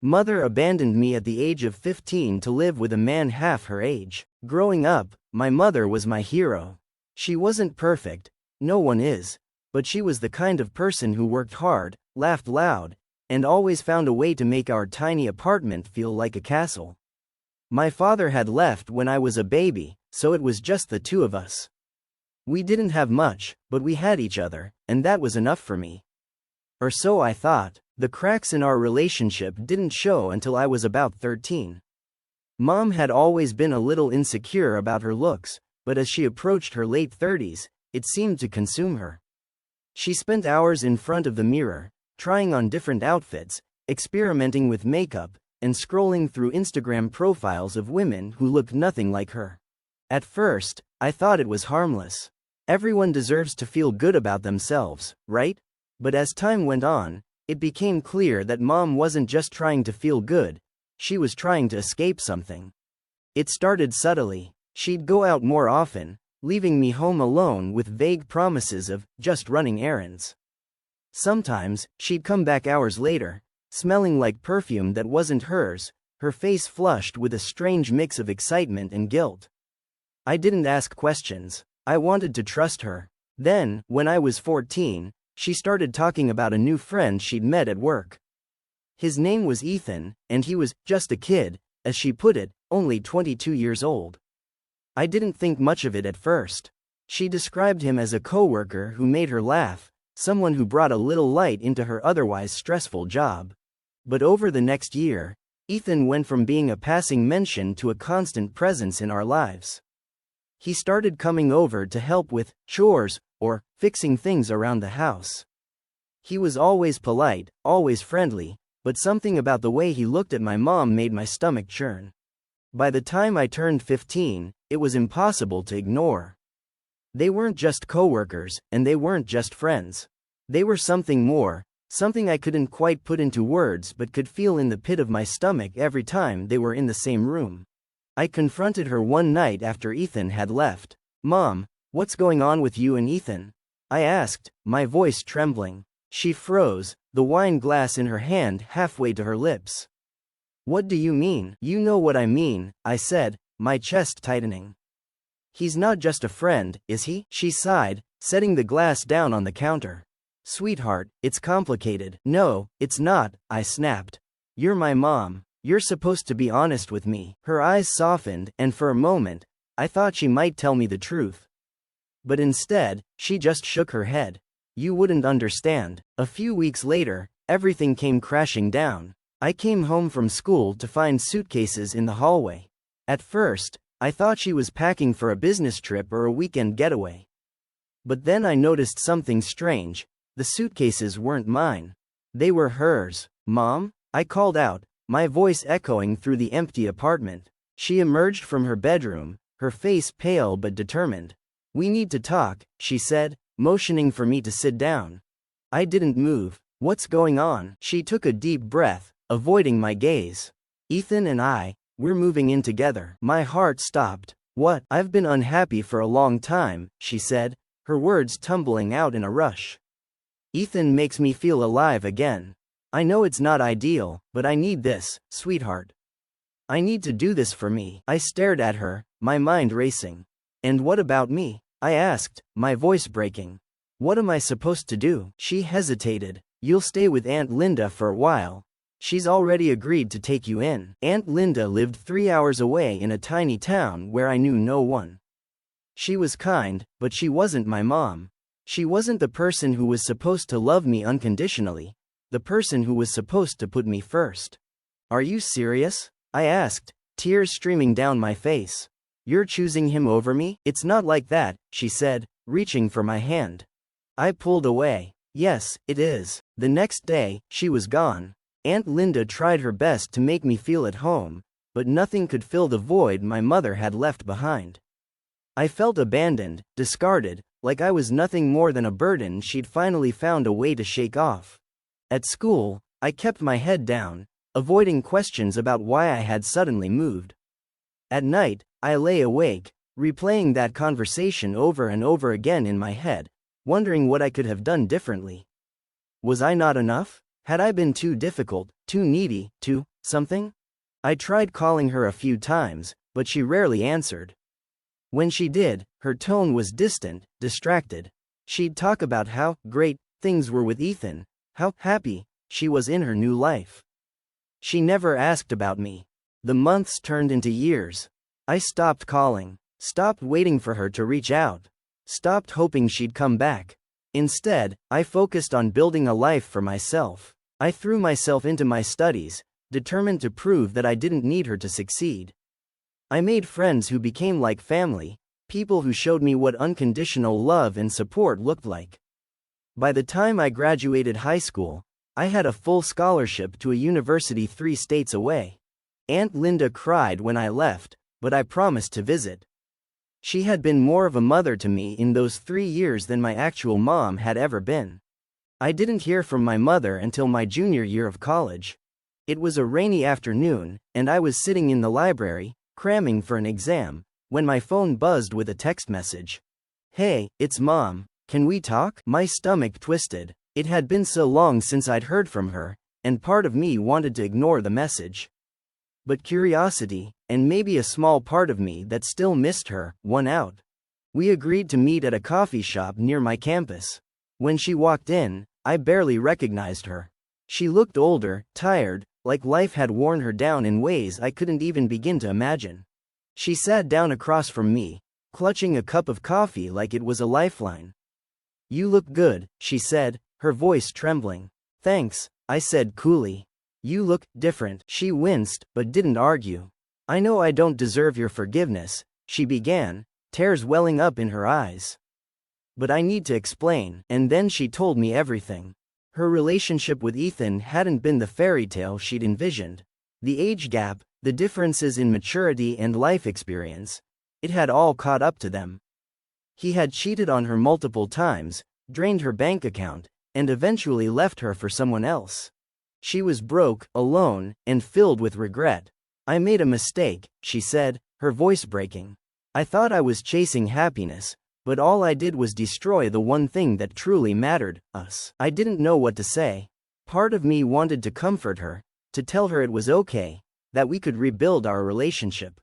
Mother abandoned me at the age of 15 to live with a man half her age. Growing up, my mother was my hero. She wasn't perfect, no one is, but she was the kind of person who worked hard, laughed loud, and always found a way to make our tiny apartment feel like a castle. My father had left when I was a baby, so it was just the two of us. We didn't have much, but we had each other, and that was enough for me. Or so I thought. The cracks in our relationship didn't show until I was about 13. Mom had always been a little insecure about her looks, but as she approached her late 30s, it seemed to consume her. She spent hours in front of the mirror, trying on different outfits, experimenting with makeup, and scrolling through Instagram profiles of women who looked nothing like her. At first, I thought it was harmless. Everyone deserves to feel good about themselves, right? But as time went on, it became clear that Mom wasn't just trying to feel good, she was trying to escape something. It started subtly. She'd go out more often, leaving me home alone with vague promises of just running errands. Sometimes, she'd come back hours later, smelling like perfume that wasn't hers, her face flushed with a strange mix of excitement and guilt. I didn't ask questions. I wanted to trust her. Then, when I was 14, she started talking about a new friend she'd met at work. His name was Ethan, and he was just a kid, as she put it, only 22 years old. I didn't think much of it at first. She described him as a coworker who made her laugh, someone who brought a little light into her otherwise stressful job. But over the next year, Ethan went from being a passing mention to a constant presence in our lives. He started coming over to help with chores or fixing things around the house. He was always polite, always friendly, but something about the way he looked at my mom made my stomach churn. By the time I turned 15, it was impossible to ignore. They weren't just coworkers, and they weren't just friends. They were something more, something I couldn't quite put into words but could feel in the pit of my stomach every time they were in the same room. I confronted her one night after Ethan had left. "Mom, what's going on with you and Ethan?" I asked, my voice trembling. She froze, the wine glass in her hand halfway to her lips. "What do you mean?" "You know what I mean," I said, my chest tightening. "He's not just a friend, is he?" She sighed, setting the glass down on the counter. "Sweetheart, it's complicated." "No, it's not," I snapped. "You're my mom. You're supposed to be honest with me." Her eyes softened, and for a moment, I thought she might tell me the truth. But instead, she just shook her head. "You wouldn't understand." A few weeks later, everything came crashing down. I came home from school to find suitcases in the hallway. At first, I thought she was packing for a business trip or a weekend getaway. But then I noticed something strange. The suitcases weren't mine. They were hers. "Mom?" I called out, my voice echoing through the empty apartment. She emerged from her bedroom, her face pale but determined. "We need to talk," she said, motioning for me to sit down. I didn't move. "What's going on?" She took a deep breath, avoiding my gaze. "Ethan and we're moving in together." My heart stopped. "What?" "I've been unhappy for a long time," she said, her words tumbling out in a rush. "Ethan makes me feel alive again. I know it's not ideal, but I need this, sweetheart. I need to do this for me." I stared at her, my mind racing. "And what about me?" I asked, my voice breaking. "What am I supposed to do?" She hesitated. "You'll stay with Aunt Linda for a while. She's already agreed to take you in." Aunt Linda lived 3 hours away in a tiny town where I knew no one. She was kind, but she wasn't my mom. She wasn't the person who was supposed to love me unconditionally. The person who was supposed to put me first. "Are you serious?" I asked, tears streaming down my face. "You're choosing him over me?" "It's not like that," she said, reaching for my hand. I pulled away. "Yes, it is." The next day, she was gone. Aunt Linda tried her best to make me feel at home, but nothing could fill the void my mother had left behind. I felt abandoned, discarded, like I was nothing more than a burden she'd finally found a way to shake off. At school, I kept my head down, avoiding questions about why I had suddenly moved. At night, I lay awake, replaying that conversation over and over again in my head, wondering what I could have done differently. Was I not enough? Had I been too difficult, too needy, too something? I tried calling her a few times, but she rarely answered. When she did, her tone was distant, distracted. She'd talk about how great things were with Ethan, how happy she was in her new life. She never asked about me. The months turned into years. I stopped calling, stopped waiting for her to reach out, stopped hoping she'd come back. Instead, I focused on building a life for myself. I threw myself into my studies, determined to prove that I didn't need her to succeed. I made friends who became like family, people who showed me what unconditional love and support looked like. By the time I graduated high school, I had a full scholarship to a university 3 states away. Aunt Linda cried when I left, but I promised to visit. She had been more of a mother to me in those 3 years than my actual mom had ever been. I didn't hear from my mother until my junior year of college. It was a rainy afternoon, and I was sitting in the library, cramming for an exam, when my phone buzzed with a text message. "Hey, it's Mom. Can we talk?" My stomach twisted. It had been so long since I'd heard from her, and part of me wanted to ignore the message. But curiosity, and maybe a small part of me that still missed her, won out. We agreed to meet at a coffee shop near my campus. When she walked in, I barely recognized her. She looked older, tired, like life had worn her down in ways I couldn't even begin to imagine. She sat down across from me, clutching a cup of coffee like it was a lifeline. "You look good," she said, her voice trembling. "Thanks," I said coolly. "You look different." She winced, but didn't argue. "I know I don't deserve your forgiveness," she began, tears welling up in her eyes. "But I need to explain," and then she told me everything. Her relationship with Ethan hadn't been the fairy tale she'd envisioned. The age gap, the differences in maturity and life experience, it had all caught up to them. He had cheated on her multiple times, drained her bank account, and eventually left her for someone else. She was broke, alone, and filled with regret. "I made a mistake," she said, her voice breaking. "I thought I was chasing happiness, but all I did was destroy the one thing that truly mattered, us." I didn't know what to say. Part of me wanted to comfort her, to tell her it was okay, that we could rebuild our relationship.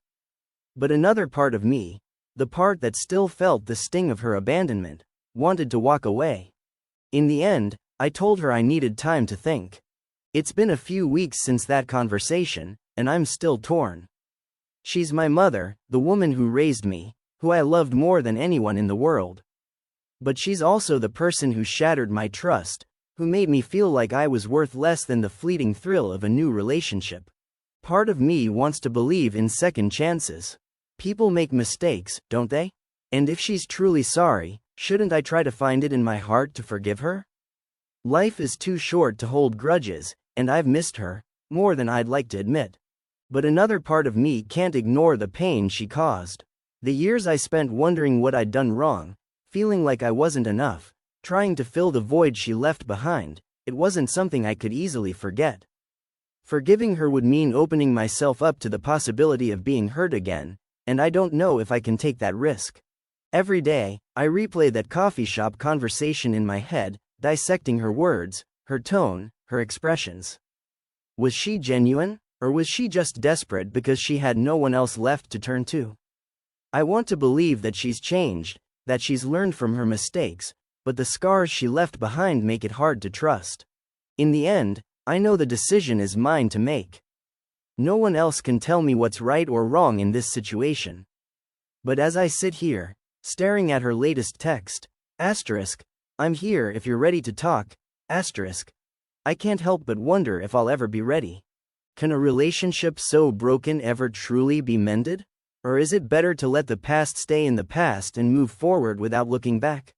But another part of me, the part that still felt the sting of her abandonment, wanted to walk away. In the end, I told her I needed time to think. It's been a few weeks since that conversation, and I'm still torn. She's my mother, the woman who raised me, who I loved more than anyone in the world. But she's also the person who shattered my trust, who made me feel like I was worth less than the fleeting thrill of a new relationship. Part of me wants to believe in second chances. People make mistakes, don't they? And if she's truly sorry, shouldn't I try to find it in my heart to forgive her? Life is too short to hold grudges, and I've missed her, more than I'd like to admit. But another part of me can't ignore the pain she caused. The years I spent wondering what I'd done wrong, feeling like I wasn't enough, trying to fill the void she left behind, it wasn't something I could easily forget. Forgiving her would mean opening myself up to the possibility of being hurt again, and I don't know if I can take that risk. Every day, I replay that coffee shop conversation in my head, dissecting her words, her tone, her expressions. Was she genuine, or was she just desperate because she had no one else left to turn to? I want to believe that she's changed, that she's learned from her mistakes, but the scars she left behind make it hard to trust. In the end, I know the decision is mine to make. No one else can tell me what's right or wrong in this situation. But as I sit here, staring at her latest text, asterisk, "I'm here if you're ready to talk," asterisk, I can't help but wonder if I'll ever be ready. Can a relationship so broken ever truly be mended? Or is it better to let the past stay in the past and move forward without looking back?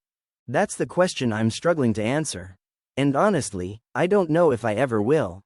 That's the question I'm struggling to answer. And honestly, I don't know if I ever will.